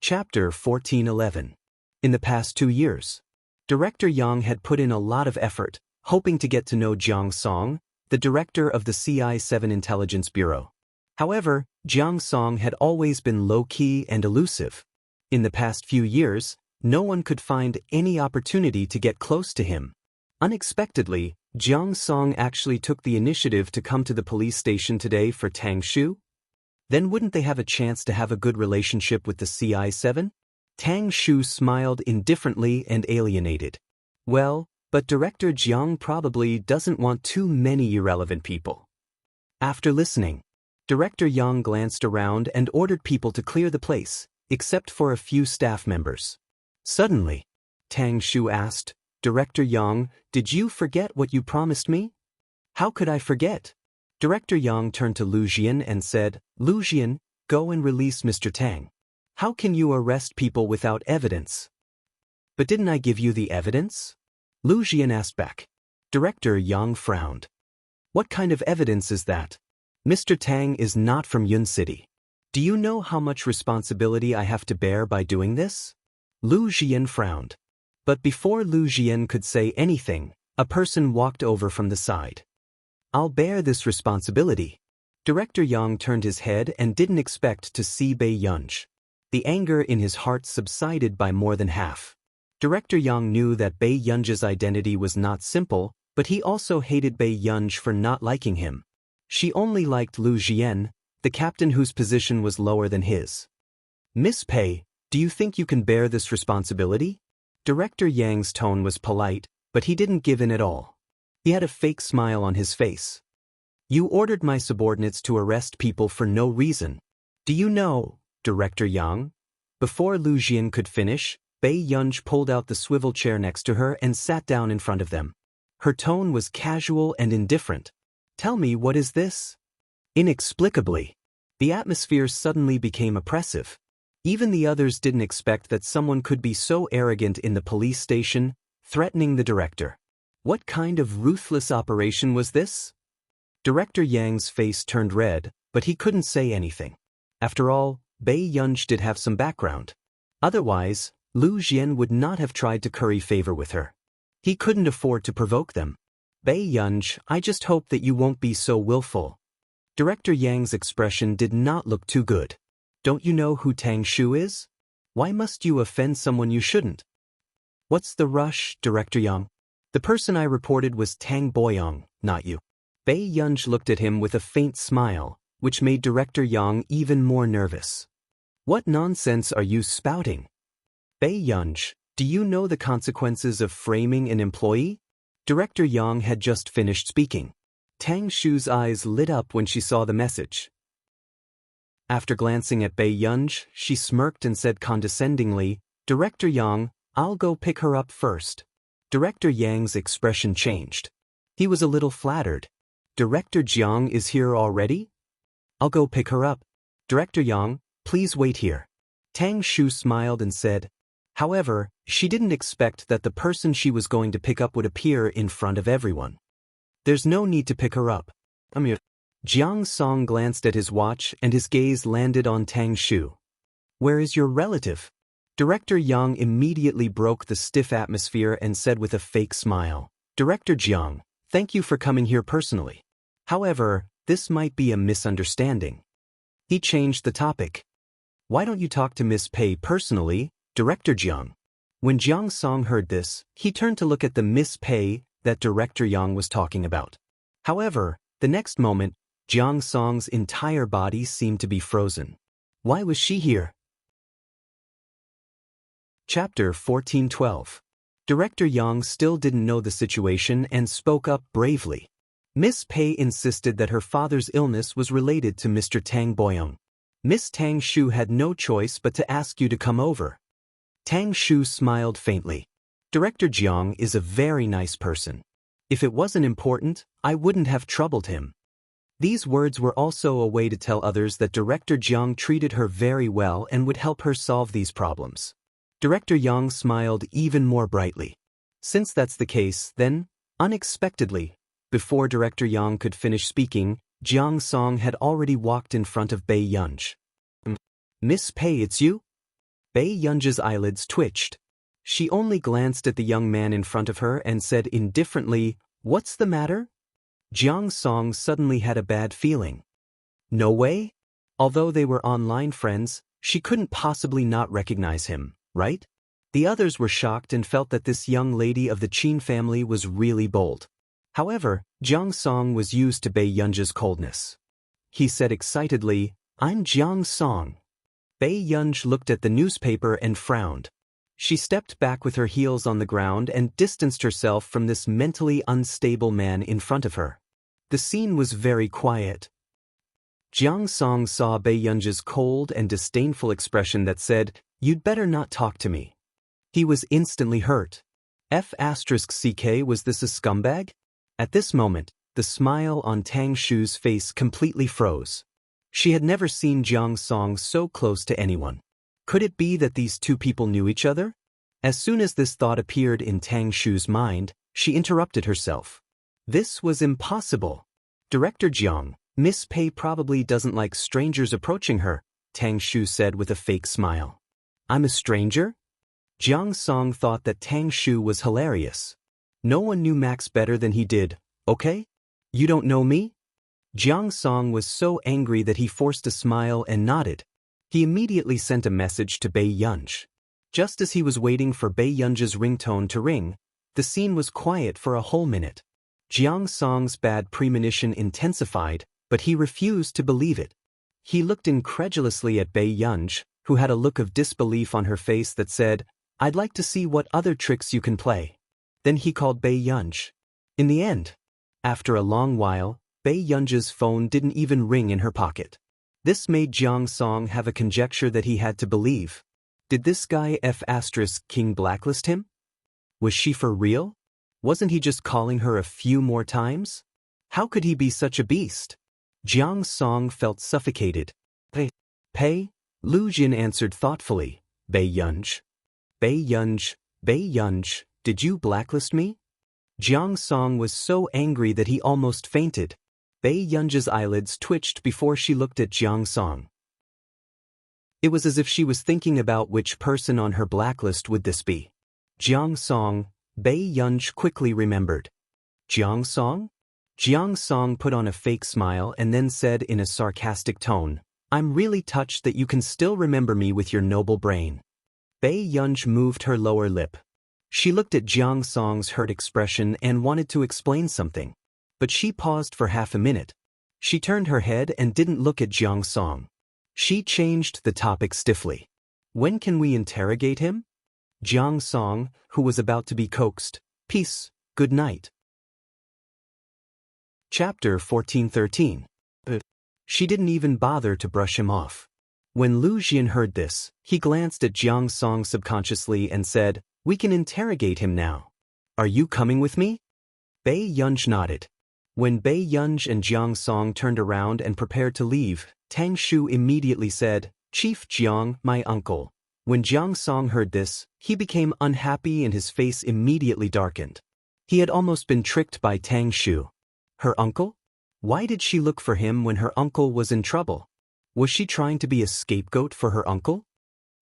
Chapter 1411. In the past 2 years, Director Yang had put in a lot of effort, hoping to get to know Jiang Song, the director of the CI7 Intelligence Bureau. However, Jiang Song had always been low-key and elusive. In the past few years, no one could find any opportunity to get close to him. Unexpectedly, Jiang Song actually took the initiative to come to the police station today for Tang Shu. Then wouldn't they have a chance to have a good relationship with the CI7? Tang Shu smiled indifferently and alienated. Well, but Director Jiang probably doesn't want too many irrelevant people. After listening, Director Yang glanced around and ordered people to clear the place, except for a few staff members. Suddenly, Tang Shu asked, "Director Yang, did you forget what you promised me?" "How could I forget?" Director Yang turned to Lu Jian and said, "Lu Jian, go and release Mr. Tang. How can you arrest people without evidence?" "But didn't I give you the evidence?" Lu Jian asked back. Director Yang frowned. "What kind of evidence is that? Mr. Tang is not from Yun City. Do you know how much responsibility I have to bear by doing this?" Lu Jian frowned. But before Lu Jian could say anything, a person walked over from the side. "I'll bear this responsibility." Director Yang turned his head and didn't expect to see Bei Yunj. The anger in his heart subsided by more than half. Director Yang knew that Bei Yunj's identity was not simple, but he also hated Bei Yunj for not liking him. She only liked Lu Jian, the captain whose position was lower than his. "Miss Pei, do you think you can bear this responsibility?" Director Yang's tone was polite, but he didn't give in at all. He had a fake smile on his face. "You ordered my subordinates to arrest people for no reason. Do you know, Director Yang?" Before Lu Jian could finish, Bei Yunj pulled out the swivel chair next to her and sat down in front of them. Her tone was casual and indifferent. "Tell me, what is this?" Inexplicably, the atmosphere suddenly became oppressive. Even the others didn't expect that someone could be so arrogant in the police station, threatening the director. What kind of ruthless operation was this? Director Yang's face turned red, but he couldn't say anything. After all, Bei Yunj did have some background. Otherwise, Lu Jian would not have tried to curry favor with her. He couldn't afford to provoke them. "Bei Yunj, I just hope that you won't be so willful." Director Yang's expression did not look too good. "Don't you know who Tang Shu is? Why must you offend someone you shouldn't?" "What's the rush, Director Yang? The person I reported was Tang Boyong, not you." Bei Yunj looked at him with a faint smile, which made Director Yang even more nervous. "What nonsense are you spouting? Bei Yunj, do you know the consequences of framing an employee?" Director Yang had just finished speaking. Tang Shu's eyes lit up when she saw the message. After glancing at Bei Yunj, she smirked and said condescendingly, "Director Yang, I'll go pick her up first." Director Yang's expression changed. He was a little flattered. "Director Jiang is here already? I'll go pick her up. Director Yang, please wait here." Tang Shu smiled and said. However, she didn't expect that the person she was going to pick up would appear in front of everyone. "There's no need to pick her up. I'm here." Jiang Song glanced at his watch and his gaze landed on Tang Shu. "Where is your relative?" Director Yang immediately broke the stiff atmosphere and said with a fake smile, "Director Jiang, thank you for coming here personally. However, this might be a misunderstanding." He changed the topic. "Why don't you talk to Miss Pei personally, Director Jiang?" When Jiang Song heard this, he turned to look at the Miss Pei that Director Yang was talking about. However, the next moment, Jiang Song's entire body seemed to be frozen. Why was she here? Chapter 1412. Director Yang still didn't know the situation and spoke up bravely. Miss Pei insisted that her father's illness was related to Mr. Tang Boyong. "Miss Tang Shu had no choice but to ask you to come over." Tang Shu smiled faintly. "Director Jiang is a very nice person. If it wasn't important, I wouldn't have troubled him." These words were also a way to tell others that Director Jiang treated her very well and would help her solve these problems. Director Yang smiled even more brightly. Since that's the case, then, unexpectedly, before Director Yang could finish speaking, Jiang Song had already walked in front of Bei Yunj. "Miss Pei, it's you?" Bei Yunji's eyelids twitched. She only glanced at the young man in front of her and said indifferently, "What's the matter?" Jiang Song suddenly had a bad feeling. No way? Although they were online friends, she couldn't possibly not recognize him, right? The others were shocked and felt that this young lady of the Qin family was really bold. However, Jiang Song was used to Bei Yunji's coldness. He said excitedly, "I'm Jiang Song." Bei Yunji looked at the newspaper and frowned. She stepped back with her heels on the ground and distanced herself from this mentally unstable man in front of her. The scene was very quiet. Jiang Song saw Bei Yunji's cold and disdainful expression that said, "You'd better not talk to me." He was instantly hurt. F***ck, was this a scumbag? At this moment, the smile on Tang Shu's face completely froze. She had never seen Jiang Song so close to anyone. Could it be that these two people knew each other? As soon as this thought appeared in Tang Shu's mind, she interrupted herself. This was impossible. "Director Jiang, Miss Pei probably doesn't like strangers approaching her," Tang Shu said with a fake smile. "I'm a stranger?" Jiang Song thought that Tang Shu was hilarious. No one knew Max better than he did, okay? You don't know me? Jiang Song was so angry that he forced a smile and nodded. He immediately sent a message to Bei Yunji. Just as he was waiting for Bei Yunji's ringtone to ring, the scene was quiet for a whole minute. Jiang Song's bad premonition intensified, but he refused to believe it. He looked incredulously at Bei Yunji, who had a look of disbelief on her face that said, "I'd like to see what other tricks you can play." Then he called Bei Yunji. In the end, after a long while, Bei Yunji's phone didn't even ring in her pocket. This made Jiang Song have a conjecture that he had to believe. Did this guy F***king blacklist him? Was she for real? Wasn't he just calling her a few more times? How could he be such a beast? Jiang Song felt suffocated. Pei? Lu Jin answered thoughtfully, "Bei Yunji." "Bei Yunji, did you blacklist me?" Jiang Song was so angry that he almost fainted. Bei Yunji's eyelids twitched before she looked at Jiang Song. It was as if she was thinking about which person on her blacklist would this be. Jiang Song, Bei Yunji quickly remembered. "Jiang Song?" Jiang Song put on a fake smile and then said in a sarcastic tone, "I'm really touched that you can still remember me with your noble brain." Bei Yunji moved her lower lip. She looked at Jiang Song's hurt expression and wanted to explain something. But she paused for half a minute. She turned her head and didn't look at Jiang Song. She changed the topic stiffly. "When can we interrogate him?" Jiang Song, who was about to be coaxed, "Peace, good night." Chapter 1413. She didn't even bother to brush him off. When Lu Jian heard this, he glanced at Jiang Song subconsciously and said, "We can interrogate him now. Are you coming with me?" Bei Yunji nodded. When Bei Yunji and Jiang Song turned around and prepared to leave, Tang Shu immediately said, "Chief Jiang, my uncle." When Jiang Song heard this, he became unhappy and his face immediately darkened. He had almost been tricked by Tang Shu. Her uncle? Why did she look for him when her uncle was in trouble? Was she trying to be a scapegoat for her uncle?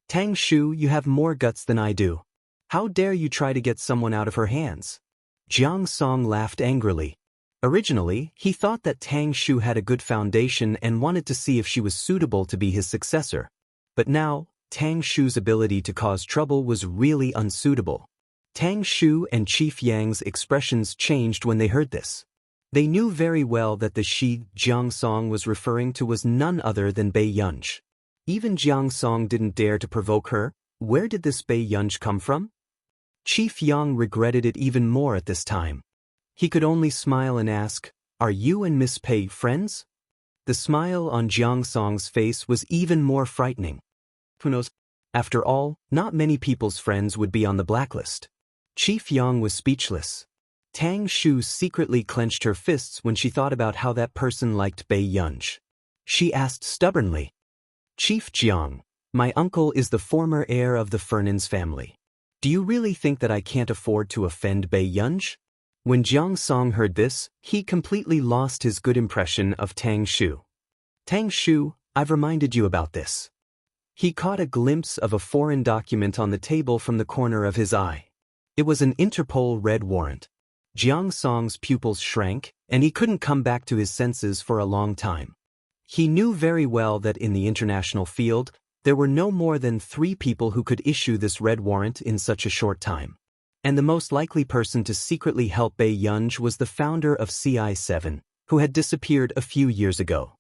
"Tang Shu, you have more guts than I do. How dare you try to get someone out of her hands?" Jiang Song laughed angrily. Originally, he thought that Tang Shu had a good foundation and wanted to see if she was suitable to be his successor. But now, Tang Shu's ability to cause trouble was really unsuitable. Tang Shu and Chief Yang's expressions changed when they heard this. They knew very well that the she Jiang Song was referring to was none other than Bei Yunji. Even Jiang Song didn't dare to provoke her. Where did this Bei Yunji come from? Chief Yang regretted it even more at this time. He could only smile and ask, "Are you and Miss Pei friends?" The smile on Jiang Song's face was even more frightening. Who knows? After all, not many people's friends would be on the blacklist. Chief Yang was speechless. Tang Shu secretly clenched her fists when she thought about how that person liked Bei Yunji. She asked stubbornly, "Chief Jiang, my uncle is the former heir of the Fernan's family. Do you really think that I can't afford to offend Bei Yunji?" When Jiang Song heard this, he completely lost his good impression of Tang Shu. "Tang Shu, I've reminded you about this. He caught a glimpse of a foreign document on the table from the corner of his eye. It was an Interpol red warrant. Jiang Song's pupils shrank, and he couldn't come back to his senses for a long time. He knew very well that in the international field, there were no more than 3 people who could issue this red warrant in such a short time. And the most likely person to secretly help Bei Yunj was the founder of CI7, who had disappeared a few years ago.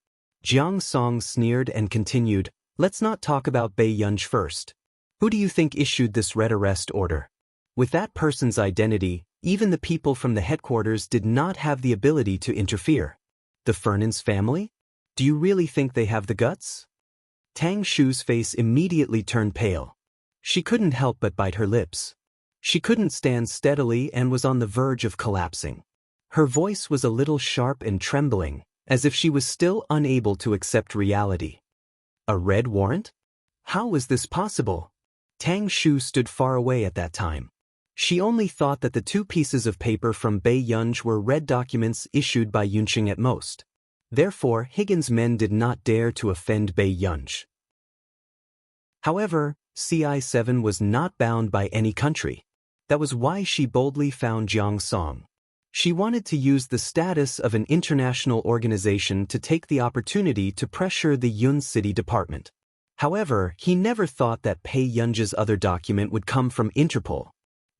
Jiang Song sneered and continued, "Let's not talk about Bei Yunj first. Who do you think issued this red arrest order? With that person's identity, even the people from the headquarters did not have the ability to interfere. The Fernan's family? Do you really think they have the guts?" Tang Shu's face immediately turned pale. She couldn't help but bite her lips. She couldn't stand steadily and was on the verge of collapsing. Her voice was a little sharp and trembling, as if she was still unable to accept reality. A red warrant? How was this possible? Tang Shu stood far away at that time. She only thought that the 2 pieces of paper from Bei Yunj were red documents issued by Yunqing at most. Therefore, Higgins' men did not dare to offend Bei Yunj. However, CI7 was not bound by any country. That was why she boldly found Jiang Song. She wanted to use the status of an international organization to take the opportunity to pressure the Yun City Department. However, he never thought that Bei Yunj's other document would come from Interpol.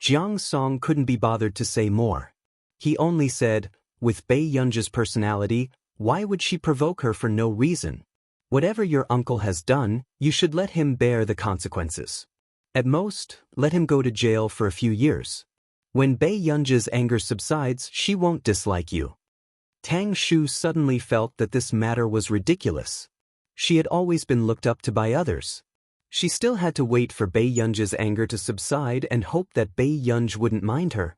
Jiang Song couldn't be bothered to say more. He only said, "With Bei Yunj's personality, why would she provoke her for no reason? Whatever your uncle has done, you should let him bear the consequences. At most, let him go to jail for a few years. When Bei Yunj's anger subsides, she won't dislike you." Tang Shu suddenly felt that this matter was ridiculous. She had always been looked up to by others. She still had to wait for Bei Yunj's anger to subside and hope that Bei Yunj wouldn't mind her.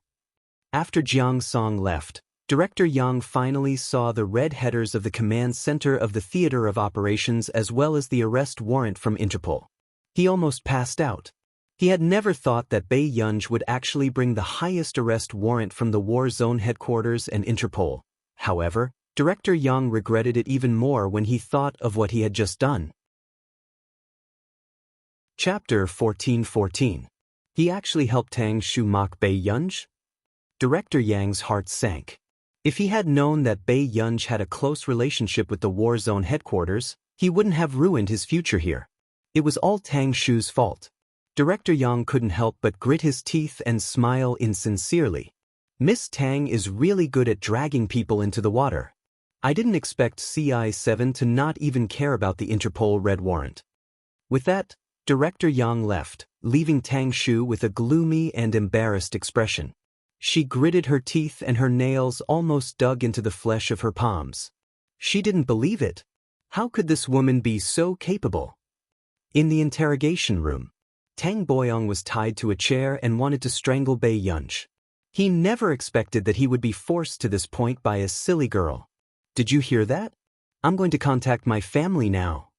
After Jiang Song left, Director Yang finally saw the red headers of the command center of the theater of operations as well as the arrest warrant from Interpol. He almost passed out. He had never thought that Bei Yunj would actually bring the highest arrest warrant from the War Zone headquarters and Interpol. However, Director Yang regretted it even more when he thought of what he had just done. Chapter 1414. He actually helped Tang Shu mock Bei Yunj? Director Yang's heart sank. If he had known that Bei Yunj had a close relationship with the War Zone headquarters, he wouldn't have ruined his future here. It was all Tang Shu's fault. Director Yang couldn't help but grit his teeth and smile insincerely. Miss Tang is really good at dragging people into the water. I didn't expect CI7 to not even care about the Interpol red warrant. With that, Director Yang left, leaving Tang Shu with a gloomy and embarrassed expression. She gritted her teeth and her nails almost dug into the flesh of her palms. She didn't believe it. How could this woman be so capable? In the interrogation room, Tang Boyong was tied to a chair and wanted to strangle Bei Yunj. He never expected that he would be forced to this point by a silly girl. "Did you hear that? I'm going to contact my family now."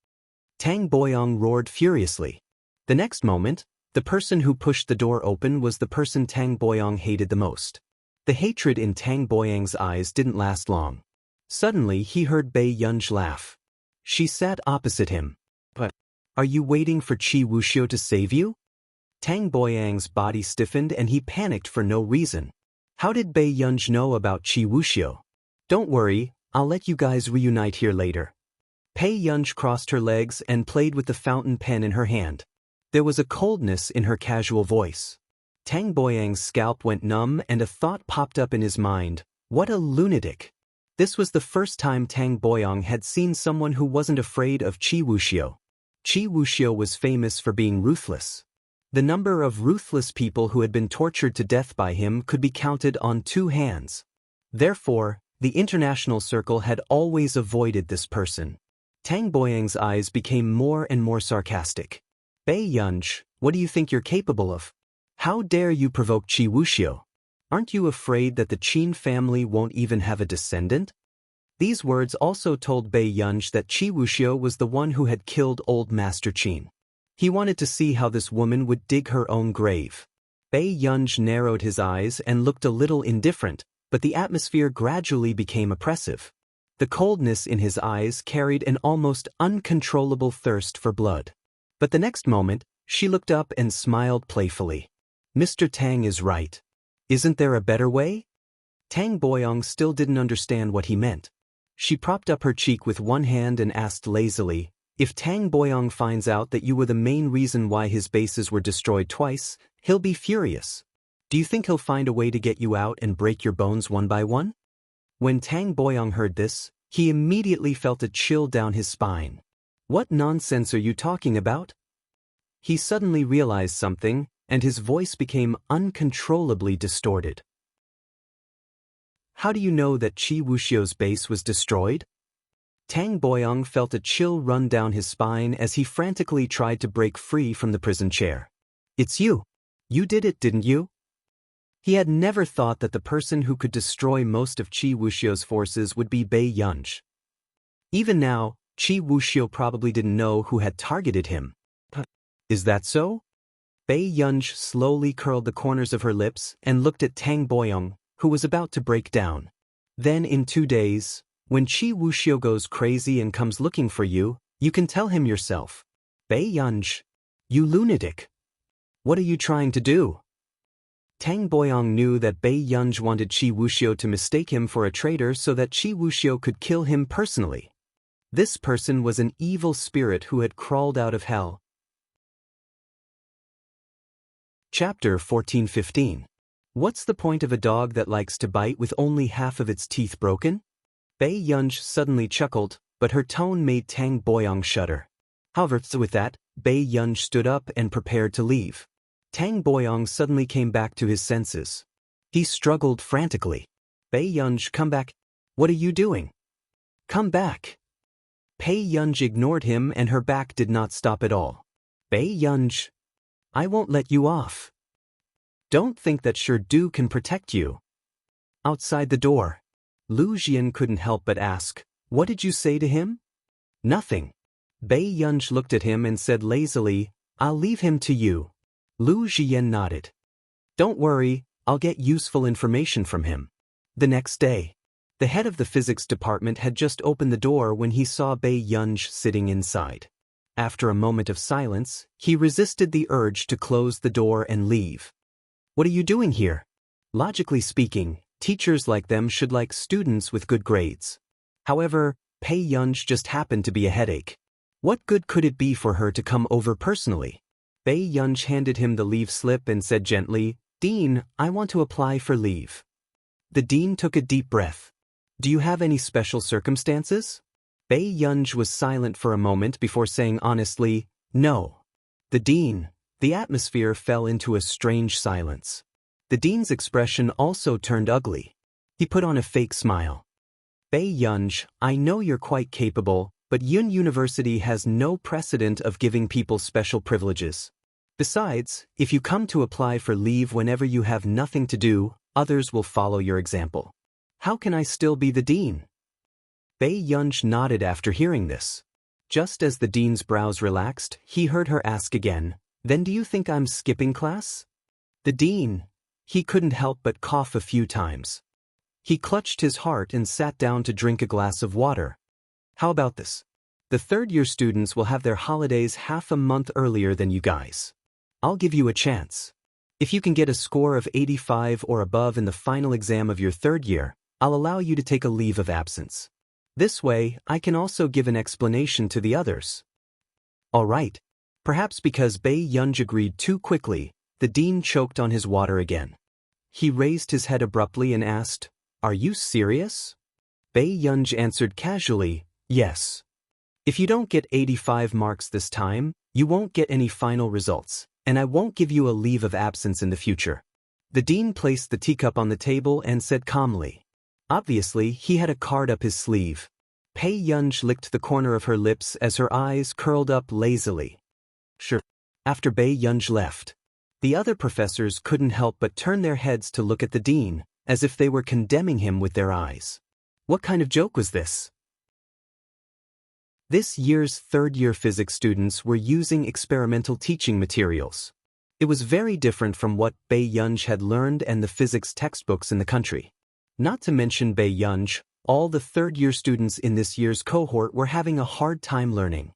Tang Boyong roared furiously. The next moment, the person who pushed the door open was the person Tang Boyong hated the most. The hatred in Tang Boyong's eyes didn't last long. Suddenly he heard Bei Yunj laugh. She sat opposite him. "But, are you waiting for Qi Wuxiu to save you?" Tang Boyang's body stiffened and he panicked for no reason. How did Bei Yunj know about Qi Wuxiu? "Don't worry, I'll let you guys reunite here later." Bei Yunj crossed her legs and played with the fountain pen in her hand. There was a coldness in her casual voice. Tang Boyang's scalp went numb and a thought popped up in his mind. What a lunatic. This was the first time Tang Boyong had seen someone who wasn't afraid of Qi Wuxiu. Qi Wuxiu was famous for being ruthless. The number of ruthless people who had been tortured to death by him could be counted on 2 hands. Therefore, the international circle had always avoided this person. Tang Boyang's eyes became more and more sarcastic. "Bei Yunj, what do you think you're capable of? How dare you provoke Qi Wuxiu? Aren't you afraid that the Qin family won't even have a descendant?" These words also told Bei Yunj that Qi Wuxiu was the one who had killed old Master Qin. He wanted to see how this woman would dig her own grave. Bei Yunj narrowed his eyes and looked a little indifferent, but the atmosphere gradually became oppressive. The coldness in his eyes carried an almost uncontrollable thirst for blood. But the next moment, she looked up and smiled playfully. Mr. Tang is right. Isn't there a better way? Tang Boyong still didn't understand what he meant. She propped up her cheek with one hand and asked lazily, if Tang Boyong finds out that you were the main reason why his bases were destroyed twice, he'll be furious. Do you think he'll find a way to get you out and break your bones one by one? When Tang Boyong heard this, he immediately felt a chill down his spine. What nonsense are you talking about? He suddenly realized something, and his voice became uncontrollably distorted. How do you know that Qi Wuxiu's base was destroyed? Tang Boyong felt a chill run down his spine as he frantically tried to break free from the prison chair. It's you. You did it, didn't you? He had never thought that the person who could destroy most of Qi Wuxiu's forces would be Bai Yunj. Even now, Qi Wuxiu probably didn't know who had targeted him. Is that so? Bai Yunj slowly curled the corners of her lips and looked at Tang Boyong, who was about to break down. Then in 2 days, when Qi Wuxiu goes crazy and comes looking for you, you can tell him yourself. Bai Yunj, you lunatic. What are you trying to do? Tang Boyong knew that Bai Yunj wanted Qi Wuxiu to mistake him for a traitor so that Qi Wuxiu could kill him personally. This person was an evil spirit who had crawled out of hell. Chapter 14-15. What's the point of a dog that likes to bite with only half of its teeth broken? Bai Yunj suddenly chuckled, but her tone made Tang Boyong shudder. However, with that, Bai Yunj stood up and prepared to leave. Tang Boyong suddenly came back to his senses. He struggled frantically. Bai Yunj, come back. What are you doing? Come back. Bai Yunj ignored him and her back did not stop at all. Bai Yunj, I won't let you off. Don't think that Du can protect you. Outside the door, Lu Jian couldn't help but ask, what did you say to him? Nothing. Bai Yunj looked at him and said lazily, I'll leave him to you. Lu Jian nodded. Don't worry, I'll get useful information from him. The next day, the head of the physics department had just opened the door when he saw Bai Yunj sitting inside. After a moment of silence, he resisted the urge to close the door and leave. What are you doing here? Logically speaking, teachers like them should like students with good grades. However, Bai Yunj just happened to be a headache. What good could it be for her to come over personally? Bai Yunj handed him the leave slip and said gently, Dean, I want to apply for leave. The dean took a deep breath. Do you have any special circumstances? Bai Yunj was silent for a moment before saying honestly, no. The atmosphere fell into a strange silence. The dean's expression also turned ugly. He put on a fake smile. Bai Yunj, I know you're quite capable, but Yun University has no precedent of giving people special privileges. Besides, if you come to apply for leave whenever you have nothing to do, others will follow your example. How can I still be the dean? Bai Yunj nodded after hearing this. Just as the dean's brows relaxed, he heard her ask again, Then do you think I'm skipping class? The dean. He couldn't help but cough a few times. He clutched his heart and sat down to drink a glass of water. How about this? The third-year students will have their holidays half a month earlier than you guys. I'll give you a chance. If you can get a score of 85 or above in the final exam of your third year, I'll allow you to take a leave of absence. This way, I can also give an explanation to the others. All right. Perhaps because Bai Yunj agreed too quickly, the dean choked on his water again. He raised his head abruptly and asked, Are you serious? Bai Yunj answered casually, Yes. If you don't get 85 marks this time, you won't get any final results, and I won't give you a leave of absence in the future. The dean placed the teacup on the table and said calmly. Obviously, he had a card up his sleeve. Bai Yunj licked the corner of her lips as her eyes curled up lazily. Sure. After Bai Yunj left, the other professors couldn't help but turn their heads to look at the dean, as if they were condemning him with their eyes. What kind of joke was this? This year's third-year physics students were using experimental teaching materials. It was very different from what Bai Yunj had learned and the physics textbooks in the country. Not to mention Bai Yunj, all the third-year students in this year's cohort were having a hard time learning.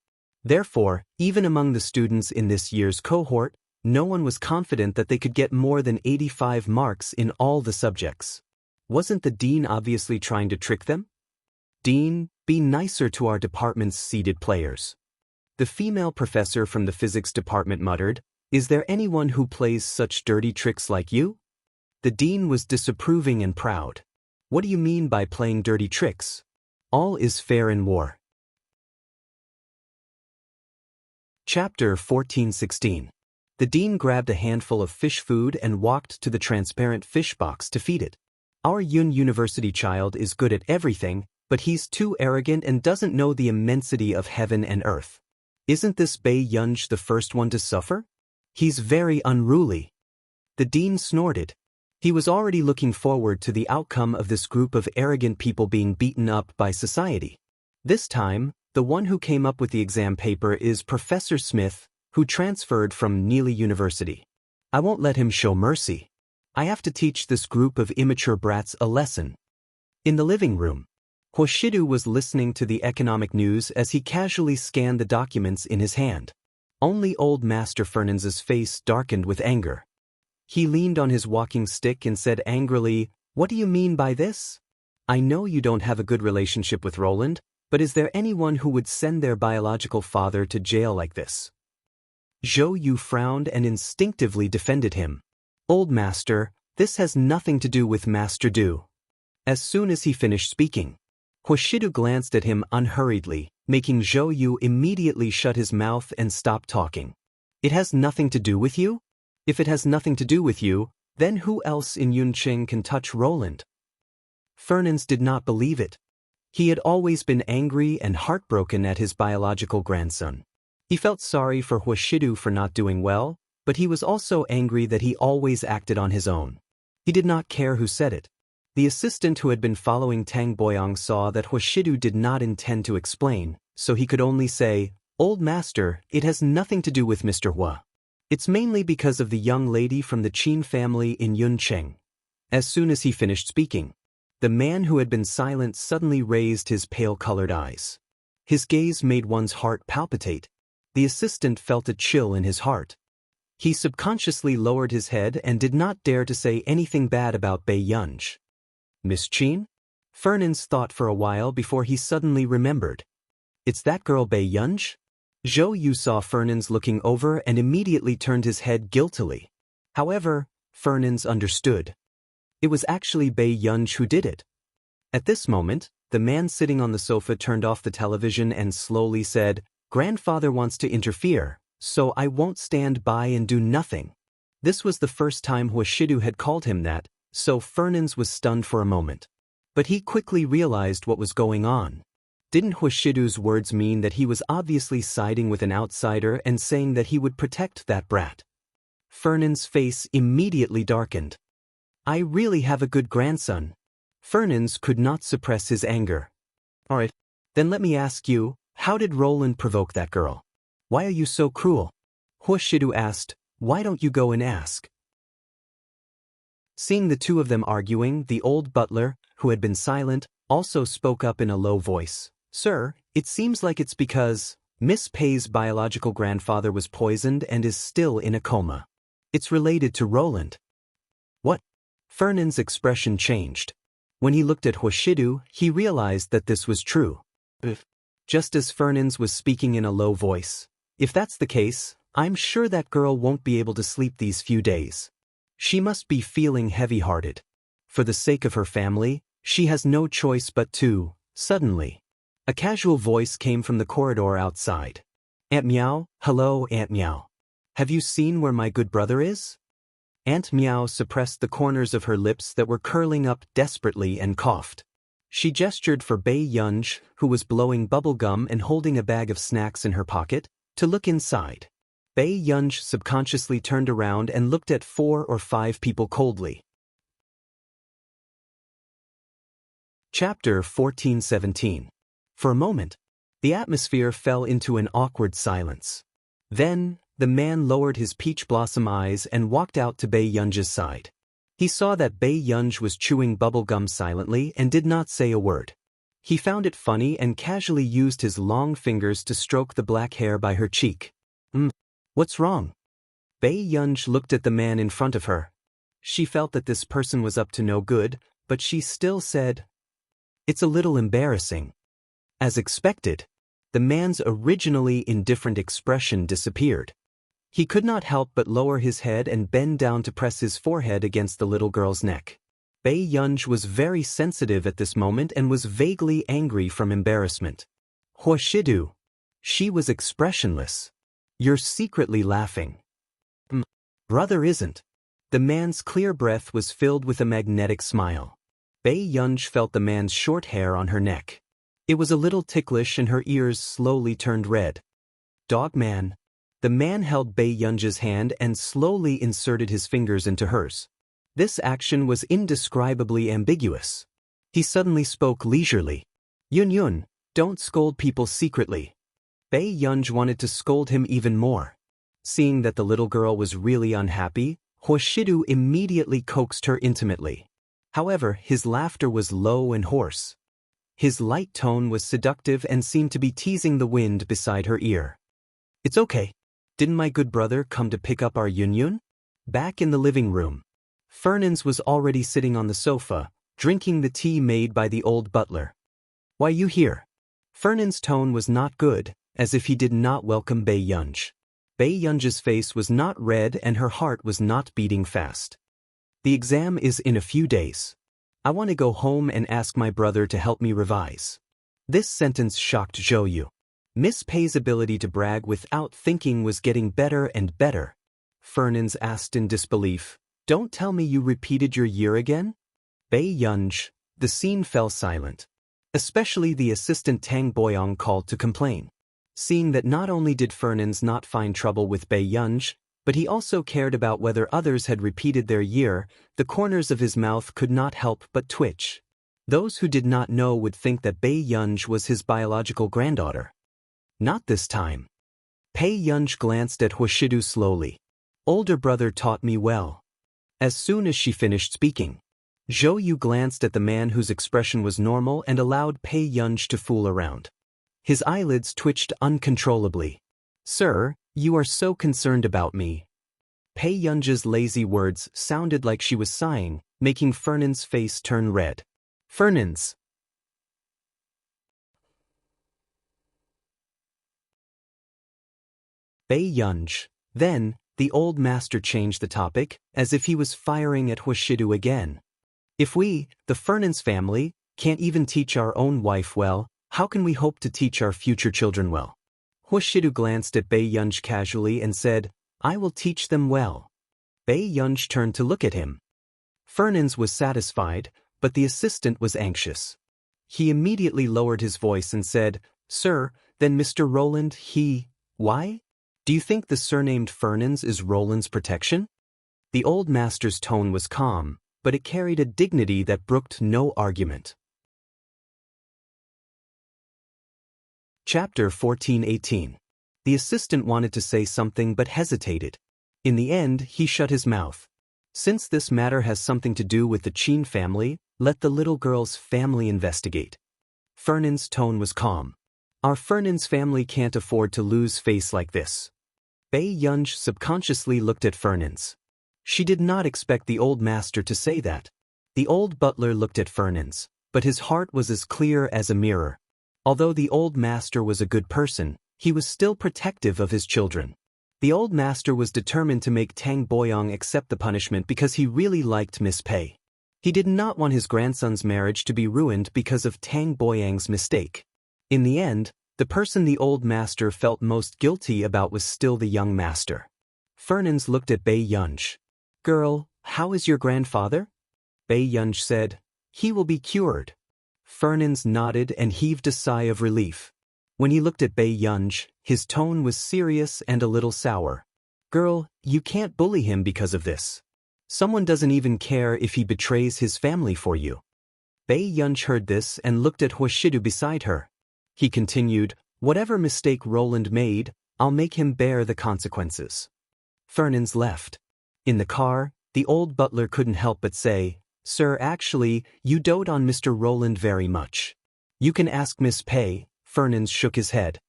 Therefore, even among the students in this year's cohort, no one was confident that they could get more than 85 marks in all the subjects. Wasn't the dean obviously trying to trick them? Dean, be nicer to our department's seeded players. The female professor from the physics department muttered, "Is there anyone who plays such dirty tricks like you?" The dean was disapproving and proud. "What do you mean by playing dirty tricks? All is fair in war." Chapter 14:16. The dean grabbed a handful of fish food and walked to the transparent fish box to feed it. "Our Yun University child is good at everything, but he's too arrogant and doesn't know the immensity of heaven and earth. Isn't this Bei Yunj the first one to suffer? He's very unruly." The dean snorted. He was already looking forward to the outcome of this group of arrogant people being beaten up by society. This time, the one who came up with the exam paper is Professor Smith, who transferred from Neely University. I won't let him show mercy. I have to teach this group of immature brats a lesson. In the living room, Huashidu was listening to the economic news as he casually scanned the documents in his hand. Only old Master Fernanz's face darkened with anger. He leaned on his walking stick and said angrily, "What do you mean by this? I know you don't have a good relationship with Roland, but is there anyone who would send their biological father to jail like this?" Zhou Yu frowned and instinctively defended him. "Old Master, this has nothing to do with Master Du." As soon as he finished speaking, Huashidu glanced at him unhurriedly, making Zhou Yu immediately shut his mouth and stop talking. "It has nothing to do with you? If it has nothing to do with you, then who else in Yunqing can touch Roland?" Fernanz did not believe it. He had always been angry and heartbroken at his biological grandson. He felt sorry for Huashidu for not doing well, but he was also angry that he always acted on his own. He did not care who said it. The assistant who had been following Tang Boyang saw that Huashidu did not intend to explain, so he could only say, "Old Master, it has nothing to do with Mr. Hua. It's mainly because of the young lady from the Qin family in Yuncheng." As soon as he finished speaking, the man who had been silent suddenly raised his pale-colored eyes. His gaze made one's heart palpitate. The assistant felt a chill in his heart. He subconsciously lowered his head and did not dare to say anything bad about Bei Yunj. "Miss Qin?" Fernanz thought for a while before he suddenly remembered. "It's that girl Bei Yunj?" Zhou Yu saw Fernanz looking over and immediately turned his head guiltily. However, Fernanz understood. It was actually Bei Yunj who did it. At this moment, the man sitting on the sofa turned off the television and slowly said, "Grandfather wants to interfere, so I won't stand by and do nothing." This was the first time Huashidu had called him that, so Fernanz was stunned for a moment. But he quickly realized what was going on. Didn't Huashidu's words mean that he was obviously siding with an outsider and saying that he would protect that brat? Fernanz's face immediately darkened. "I really have a good grandson." Fernanz could not suppress his anger. "Alright, then let me ask you, how did Roland provoke that girl? Why are you so cruel?" Huashidu asked, "Why don't you go and ask?" Seeing the two of them arguing, the old butler, who had been silent, also spoke up in a low voice. "Sir, it seems like it's because Miss Pei's biological grandfather was poisoned and is still in a coma. It's related to Roland." "What?" Fernanz's expression changed. When he looked at Huashidu, he realized that this was true. Just as Fernanz was speaking in a low voice, "If that's the case, I'm sure that girl won't be able to sleep these few days. She must be feeling heavy-hearted. For the sake of her family, she has no choice but to..." Suddenly, a casual voice came from the corridor outside. "Aunt Meow, hello Aunt Meow. Have you seen where my good brother is?" Aunt Meow suppressed the corners of her lips that were curling up desperately and coughed. She gestured for Bei Yunj, who was blowing bubble gum and holding a bag of snacks in her pocket, to look inside. Bei Yunj subconsciously turned around and looked at 4 or 5 people coldly. Chapter 14:17. For a moment, the atmosphere fell into an awkward silence. Then, the man lowered his peach blossom eyes and walked out to Bei Yunj's side. He saw that Bei Yunj was chewing bubble gum silently and did not say a word. He found it funny and casually used his long fingers to stroke the black hair by her cheek. What's wrong? Bei Yunj looked at the man in front of her. She felt that this person was up to no good, but she still said, "It's a little embarrassing." As expected, the man's originally indifferent expression disappeared. He could not help but lower his head and bend down to press his forehead against the little girl's neck. Bei Yunj was very sensitive at this moment and was vaguely angry from embarrassment. Huashidu. She was expressionless. You're secretly laughing. Brother isn't. The man's clear breath was filled with a magnetic smile. Bei Yunj felt the man's short hair on her neck. It was a little ticklish and her ears slowly turned red. Dog man. The man held Bei Yunj's hand and slowly inserted his fingers into hers. This action was indescribably ambiguous. He suddenly spoke leisurely. Yun, don't scold people secretly. Bei Yunj wanted to scold him even more. Seeing that the little girl was really unhappy, Huashidu immediately coaxed her intimately. However, his laughter was low and hoarse. His light tone was seductive and seemed to be teasing the wind beside her ear. It's okay. Didn't my good brother come to pick up our Yun? Back in the living room, Fernans was already sitting on the sofa, drinking the tea made by the old butler. Why you here? Fernan's tone was not good, as if he did not welcome Bei Yunj. Bei Yunj's face was not red and her heart was not beating fast. The exam is in a few days. I want to go home and ask my brother to help me revise. This sentence shocked Zhou Yu. Miss Pei's ability to brag without thinking was getting better and better. Fernans asked in disbelief, Don't tell me you repeated your year again? Bei Yunj. The scene fell silent. Especially the assistant Tang Boyong called to complain. Seeing that not only did Fernans not find trouble with Bei Yunj, but he also cared about whether others had repeated their year, the corners of his mouth could not help but twitch. Those who did not know would think that Bei Yunj was his biological granddaughter. Not this time. Bei Yunj glanced at Huashidu slowly. Older brother taught me well. As soon as she finished speaking, Zhou Yu glanced at the man whose expression was normal and allowed Bei Yunj to fool around. His eyelids twitched uncontrollably. Sir, you are so concerned about me. Bei Yunj's lazy words sounded like she was sighing, making Fernan's face turn red. Fernans. Bei Yunj. Then, the old master changed the topic, as if he was firing at Huashidu again. If we, the Fernans family, can't even teach our own wife well, how can we hope to teach our future children well? Huashidu glanced at Bei Yunj casually and said, I will teach them well. Bei Yunj turned to look at him. Fernans was satisfied, but the assistant was anxious. He immediately lowered his voice and said, Sir, then Mr. Roland, why? Do you think the surnamed Fernans is Roland's protection? The old master's tone was calm, but it carried a dignity that brooked no argument. Chapter 14:18. The assistant wanted to say something but hesitated. In the end, he shut his mouth. Since this matter has something to do with the Qin family, let the little girl's family investigate. Fernan's tone was calm. Our Fernan's family can't afford to lose face like this. Bei Yunj subconsciously looked at Fernans. She did not expect the old master to say that. The old butler looked at Fernans, but his heart was as clear as a mirror. Although the old master was a good person, he was still protective of his children. The old master was determined to make Tang Boyong accept the punishment because he really liked Miss Pei. He did not want his grandson's marriage to be ruined because of Tang Boyang's mistake. In the end, the person the old master felt most guilty about was still the young master. Fernans looked at Bei Yunj. Girl, how is your grandfather? Bei Yunj said, He will be cured. Fernans nodded and heaved a sigh of relief. When he looked at Bei Yunj, his tone was serious and a little sour. Girl, you can't bully him because of this. Someone doesn't even care if he betrays his family for you. Bei Yunj heard this and looked at Huashidu beside her. He continued, Whatever mistake Roland made, I'll make him bear the consequences. Fernans left. In the car, the old butler couldn't help but say, Sir, actually, you dote on Mr. Roland very much. You can ask Miss Pei. Fernand shook his head.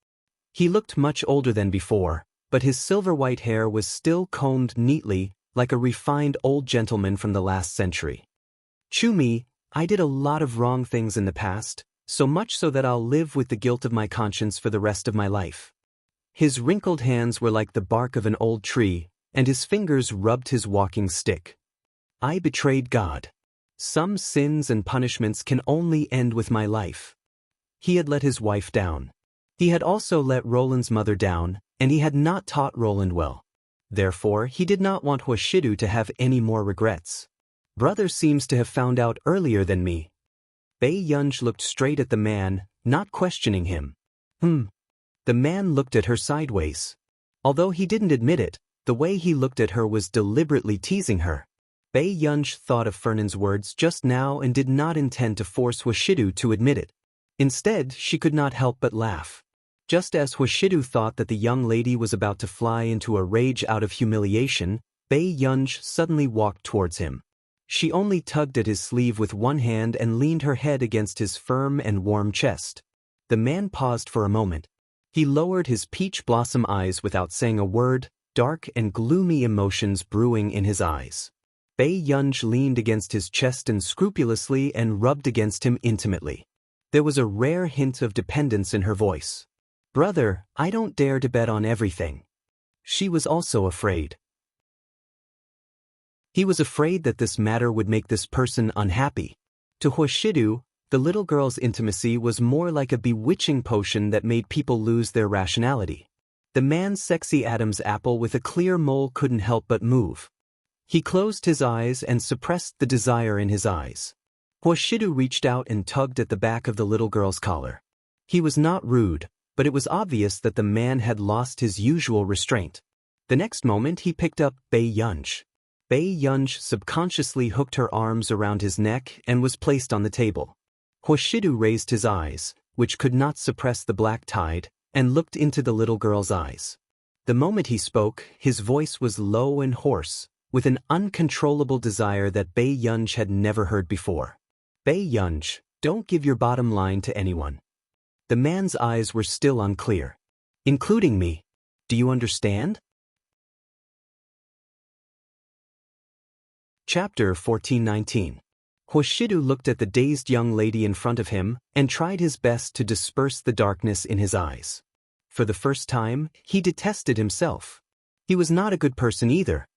He looked much older than before, but his silver-white hair was still combed neatly, like a refined old gentleman from the last century. Chumi, I did a lot of wrong things in the past, so much so that I'll live with the guilt of my conscience for the rest of my life. His wrinkled hands were like the bark of an old tree, and his fingers rubbed his walking stick. I betrayed God. Some sins and punishments can only end with my life. He had let his wife down. He had also let Roland's mother down, and he had not taught Roland well. Therefore, he did not want Huashidu to have any more regrets. Brother seems to have found out earlier than me. Bei Yunj looked straight at the man, not questioning him. The man looked at her sideways. Although he didn't admit it, the way he looked at her was deliberately teasing her. Bei Yunj thought of Fernand's words just now and did not intend to force Huashidu to admit it. Instead, she could not help but laugh. Just as Huashidu thought that the young lady was about to fly into a rage out of humiliation, Bei Yunj suddenly walked towards him. She only tugged at his sleeve with one hand and leaned her head against his firm and warm chest. The man paused for a moment. He lowered his peach blossom eyes without saying a word, dark and gloomy emotions brewing in his eyes. Bei Yunj leaned against his chest unscrupulously and rubbed against him intimately. There was a rare hint of dependence in her voice. Brother, I don't dare to bet on everything. She was also afraid. He was afraid that this matter would make this person unhappy. To Huashidu, the little girl's intimacy was more like a bewitching potion that made people lose their rationality. The man's sexy Adam's apple with a clear mole couldn't help but move. He closed his eyes and suppressed the desire in his eyes. Huashidu reached out and tugged at the back of the little girl's collar. He was not rude, but it was obvious that the man had lost his usual restraint. The next moment he picked up Bei Yunj. Bei Yunj subconsciously hooked her arms around his neck and was placed on the table. Huashidu raised his eyes, which could not suppress the black tide, and looked into the little girl's eyes. The moment he spoke, his voice was low and hoarse, with an uncontrollable desire that Bei Yunj had never heard before. Bei Yunj, don't give your bottom line to anyone. The man's eyes were still unclear. Including me. Do you understand? Chapter 1419. Huashidu looked at the dazed young lady in front of him and tried his best to disperse the darkness in his eyes. For the first time, he detested himself. He was not a good person either.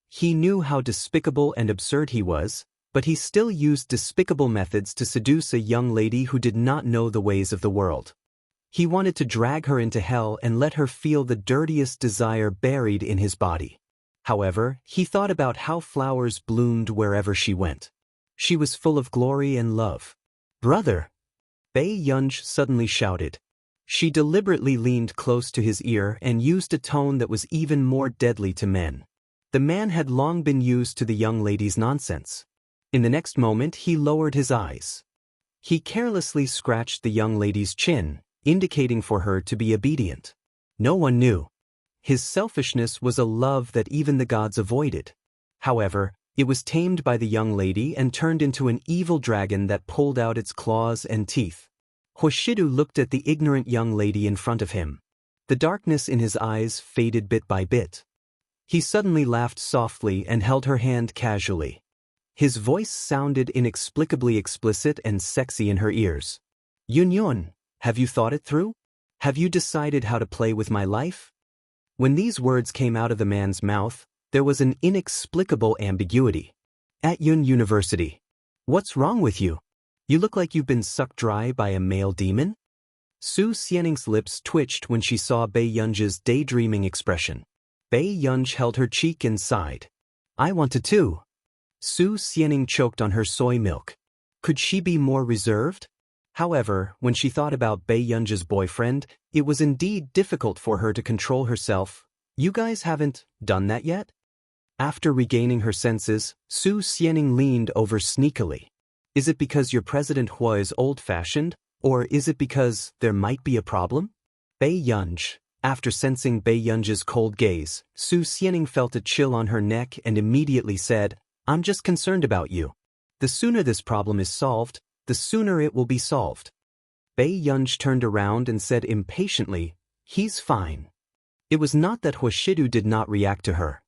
He knew how despicable and absurd he was, but he still used despicable methods to seduce a young lady who did not know the ways of the world. He wanted to drag her into hell and let her feel the dirtiest desire buried in his body. However, he thought about how flowers bloomed wherever she went. She was full of glory and love. Brother! Bei Yunj suddenly shouted. She deliberately leaned close to his ear and used a tone that was even more deadly to men. The man had long been used to the young lady's nonsense. In the next moment he lowered his eyes. He carelessly scratched the young lady's chin, indicating for her to be obedient. No one knew. His selfishness was a love that even the gods avoided. However, it was tamed by the young lady and turned into an evil dragon that pulled out its claws and teeth. Huashidu looked at the ignorant young lady in front of him. The darkness in his eyes faded bit by bit. He suddenly laughed softly and held her hand casually. His voice sounded inexplicably explicit and sexy in her ears. Yun, have you thought it through? Have you decided how to play with my life? When these words came out of the man's mouth, there was an inexplicable ambiguity. At Yun University. What's wrong with you? You look like you've been sucked dry by a male demon? Su Xianing's lips twitched when she saw Bei Yunj's daydreaming expression. Bei Yunj held her cheek and sighed. I wanted to. Su Xianing choked on her soy milk. Could she be more reserved? However, when she thought about Bei Yunj's boyfriend, it was indeed difficult for her to control herself. You guys haven't done that yet? After regaining her senses, Su Xianing leaned over sneakily. Is it because your President Hua is old-fashioned, or is it because there might be a problem? Bei Yunj. After sensing Bei Yunj's cold gaze, Su Xianing felt a chill on her neck and immediately said, I'm just concerned about you. The sooner this problem is solved, the sooner it will be solved. Bei Yunj turned around and said impatiently, "He's fine." It was not that Hoshidu did not react to her.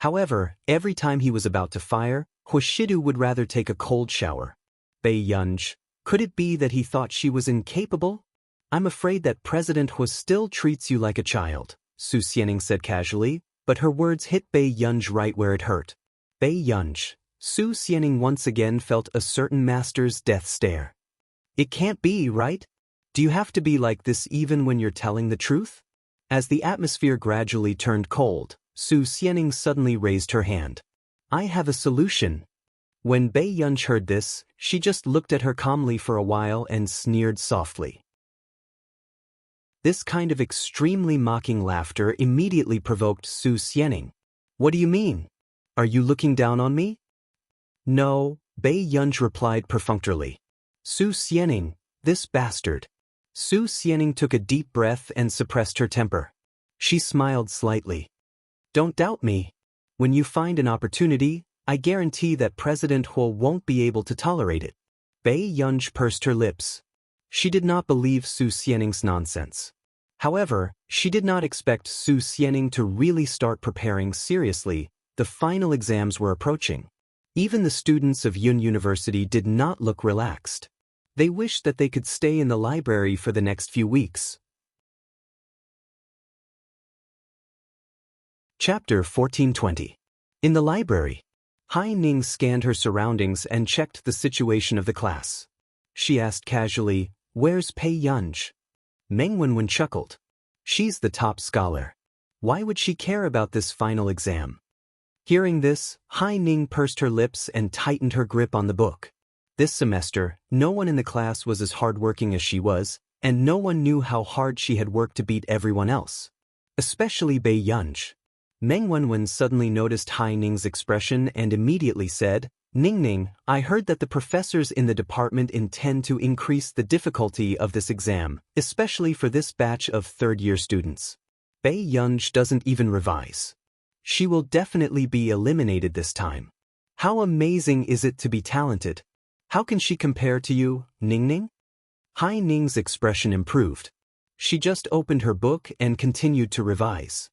However, every time he was about to fire, Hoshidu would rather take a cold shower. Bei Yunj, could it be that he thought she was incapable? "I'm afraid that President Hu still treats you like a child," Su Xianing said casually, but her words hit Bei Yunj right where it hurt. Bei Yunj, Su Xianing once again felt a certain master's death stare. "It can't be, right? Do you have to be like this even when you're telling the truth?" As the atmosphere gradually turned cold, Su Xianing suddenly raised her hand. "I have a solution." When Bei Yunj heard this, she just looked at her calmly for a while and sneered softly. This kind of extremely mocking laughter immediately provoked Su Xianing. "What do you mean? Are you looking down on me?" "No," Bei Yunj replied perfunctorily. "Su Xianing, this bastard." Su Xianing took a deep breath and suppressed her temper. She smiled slightly. "Don't doubt me. When you find an opportunity, I guarantee that President Hu won't be able to tolerate it." Bei Yunj pursed her lips. She did not believe Su Xianing's nonsense. However, she did not expect Su Xianing to really start preparing seriously. The final exams were approaching. Even the students of Yun University did not look relaxed. They wished that they could stay in the library for the next few weeks. Chapter 1420. In the library, Hai Ning scanned her surroundings and checked the situation of the class. She asked casually, "Where's Bei Yunj?" Meng Wenwen chuckled. "She's the top scholar. Why would she care about this final exam?" Hearing this, Hai Ning pursed her lips and tightened her grip on the book. This semester, no one in the class was as hardworking as she was, and no one knew how hard she had worked to beat everyone else. Especially Bei Yunj. Meng Wenwen suddenly noticed Hai Ning's expression and immediately said, "Ning, I heard that the professors in the department intend to increase the difficulty of this exam, especially for this batch of third-year students. Bei Yunj doesn't even revise. She will definitely be eliminated this time. How amazing is it to be talented? How can she compare to you, Ning?" Hai Ning's expression improved. She just opened her book and continued to revise.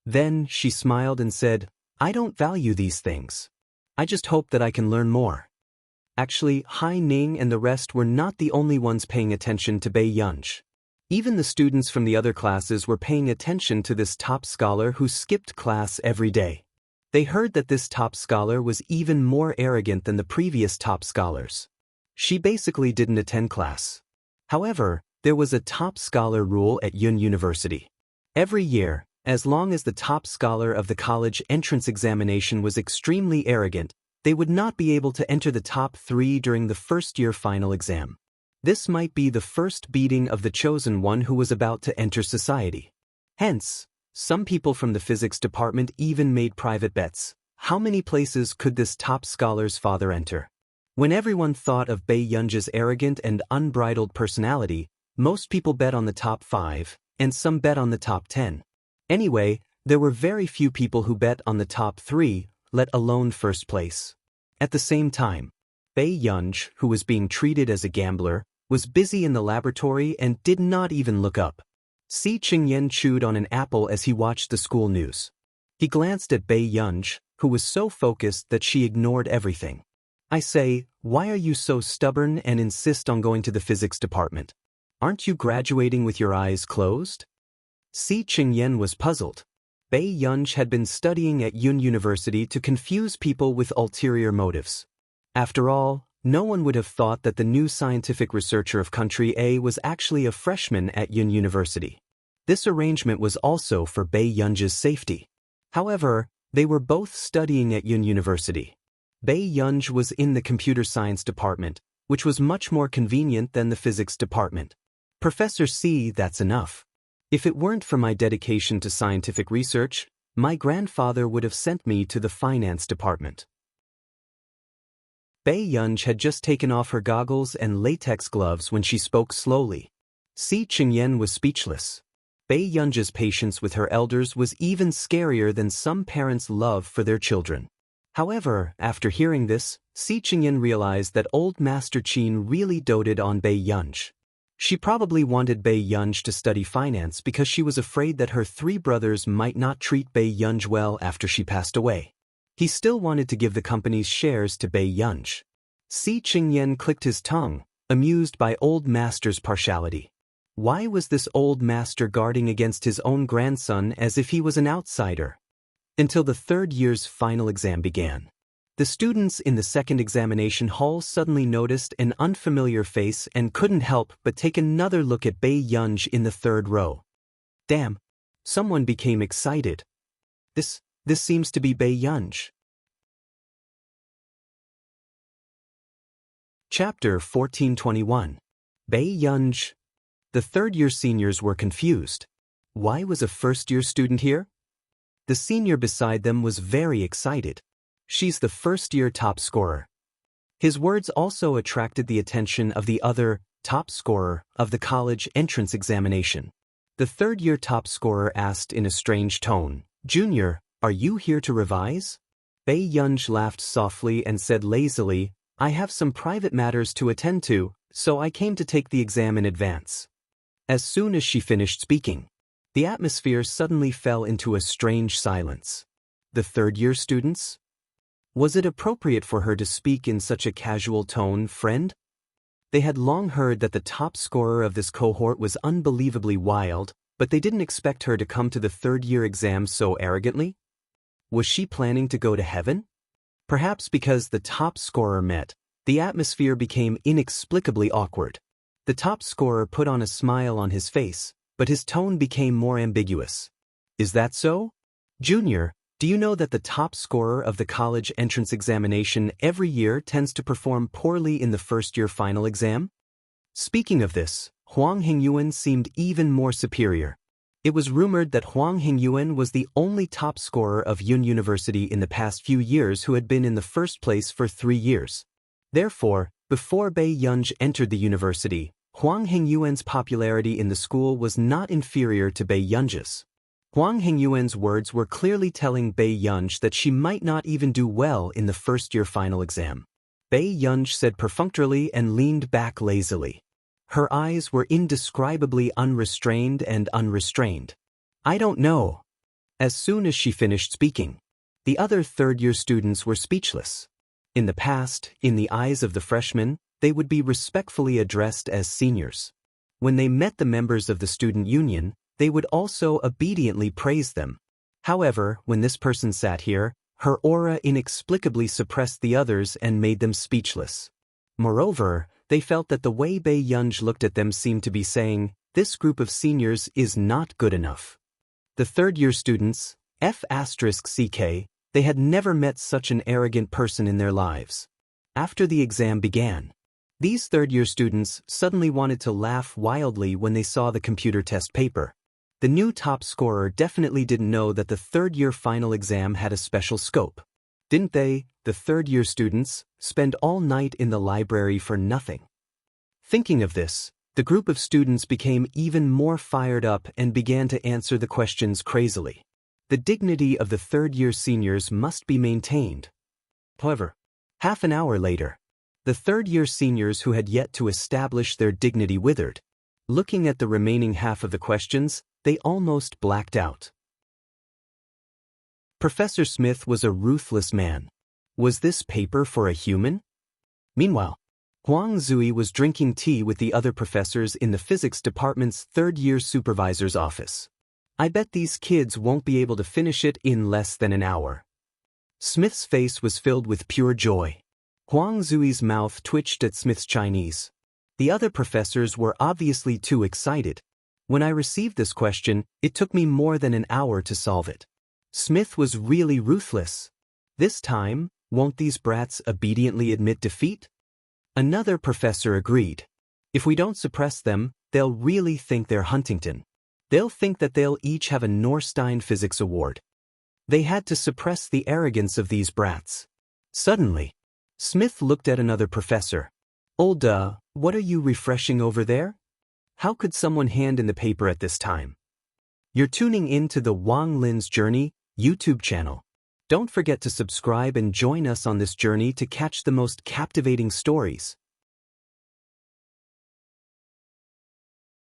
Then she smiled and said, "I don't value these things. I just hope that I can learn more." Actually, Hai Ning and the rest were not the only ones paying attention to Bei Yunj. Even the students from the other classes were paying attention to this top scholar who skipped class every day. They heard that this top scholar was even more arrogant than the previous top scholars. She basically didn't attend class. However, there was a top scholar rule at Yun University. Every year, as long as the top scholar of the college entrance examination was extremely arrogant, they would not be able to enter the top 3 during the first-year final exam. This might be the first beating of the chosen one who was about to enter society. Hence, some people from the physics department even made private bets. How many places could this top scholar's father enter? When everyone thought of Bei Yunj's arrogant and unbridled personality, most people bet on the top 5, and some bet on the top 10. Anyway, there were very few people who bet on the top 3, let alone first place. At the same time, Bei Yunj, who was being treated as a gambler, was busy in the laboratory and did not even look up. Si Qingyan chewed on an apple as he watched the school news. He glanced at Bei Yunj, who was so focused that she ignored everything. "I say, why are you so stubborn and insist on going to the physics department? Aren't you graduating with your eyes closed?" Si Qingyan was puzzled. Bei Yunj had been studying at Yun University to confuse people with ulterior motives. After all, no one would have thought that the new scientific researcher of Country A was actually a freshman at Yun University. This arrangement was also for Bei Yunj's safety. However, they were both studying at Yun University. Bei Yunj was in the computer science department, which was much more convenient than the physics department. "Professor C, that's enough. If it weren't for my dedication to scientific research, my grandfather would have sent me to the finance department." Bei Yunj had just taken off her goggles and latex gloves when she spoke slowly. Si Qingyan was speechless. Bei Yunj's patience with her elders was even scarier than some parents' love for their children. However, after hearing this, Si Qingyan realized that old Master Qin really doted on Bei Yunj. She probably wanted Bei Yunj to study finance because she was afraid that her 3 brothers might not treat Bei Yunj well after she passed away. He still wanted to give the company's shares to Bei Yunj. Si Qingyan clicked his tongue, amused by old master's partiality. Why was this old master guarding against his own grandson as if he was an outsider? Until the 3rd year's final exam began. The students in the 2nd examination hall suddenly noticed an unfamiliar face and couldn't help but take another look at Bei Yunj in the 3rd row. Damn! Someone became excited. This seems to be Bei Yunj. Chapter 1421. Bei Yunj. The 3rd-year seniors were confused. Why was a 1st-year student here? The senior beside them was very excited. She's the 1st-year top scorer. His words also attracted the attention of the other top scorer of the college entrance examination. The 3rd-year top scorer asked in a strange tone, "Junior, are you here to revise?" Bei Yunj laughed softly and said lazily, "I have some private matters to attend to, so I came to take the exam in advance." As soon as she finished speaking, the atmosphere suddenly fell into a strange silence. The 3rd-year students? Was it appropriate for her to speak in such a casual tone, friend? They had long heard that the top scorer of this cohort was unbelievably wild, but they didn't expect her to come to the 3rd-year exam so arrogantly. Was she planning to go to heaven? Perhaps because the top scorer met, the atmosphere became inexplicably awkward. The top scorer put on a smile on his face, but his tone became more ambiguous. "Is that so? Junior, do you know that the top scorer of the college entrance examination every year tends to perform poorly in the 1st-year final exam?" Speaking of this, Huang Hingyuan seemed even more superior. It was rumored that Huang Hingyuan was the only top scorer of Yun University in the past few years who had been in the 1st place for 3 years. Therefore, before Bei Yunj entered the university, Huang Hingyuan's popularity in the school was not inferior to Bei Yunj's. Huang Hingyuan's words were clearly telling Bei Yunj that she might not even do well in the 1st-year final exam. Bei Yunj said perfunctorily and leaned back lazily. Her eyes were indescribably unrestrained and unrestrained. "I don't know." As soon as she finished speaking, the other 3rd-year students were speechless. In the past, in the eyes of the freshmen, they would be respectfully addressed as seniors. When they met the members of the student union, they would also obediently praise them. However, when this person sat here, her aura inexplicably suppressed the others and made them speechless. Moreover, they felt that the way Bei Yunj looked at them seemed to be saying, "This group of seniors is not good enough." The 3rd-year students, F***CK, they had never met such an arrogant person in their lives. After the exam began, these 3rd-year students suddenly wanted to laugh wildly when they saw the computer test paper. The new top scorer definitely didn't know that the 3rd-year final exam had a special scope. Didn't they, the 3rd-year students, spend all night in the library for nothing? Thinking of this, the group of students became even more fired up and began to answer the questions crazily. The dignity of the 3rd-year seniors must be maintained. However, half an hour later, the 3rd-year seniors who had yet to establish their dignity withered. Looking at the remaining half of the questions, they almost blacked out. Professor Smith was a ruthless man. Was this paper for a human? Meanwhile, Huang Zui was drinking tea with the other professors in the physics department's 3rd-year supervisor's office. "I bet these kids won't be able to finish it in less than an hour." Smith's face was filled with pure joy. Huang Zui's mouth twitched at Smith's Chinese. The other professors were obviously too excited. "When I received this question, it took me more than an hour to solve it." Smith was really ruthless. This time, won't these brats obediently admit defeat? Another professor agreed. "If we don't suppress them, they'll really think they're Huntington. They'll think that they'll each have a Norstein Physics Award." They had to suppress the arrogance of these brats. Suddenly, Smith looked at another professor. What are you refreshing over there? How could someone hand in the paper at this time?" You're tuning in to the Wang Lin's Journey YouTube channel. Don't forget to subscribe and join us on this journey to catch the most captivating stories.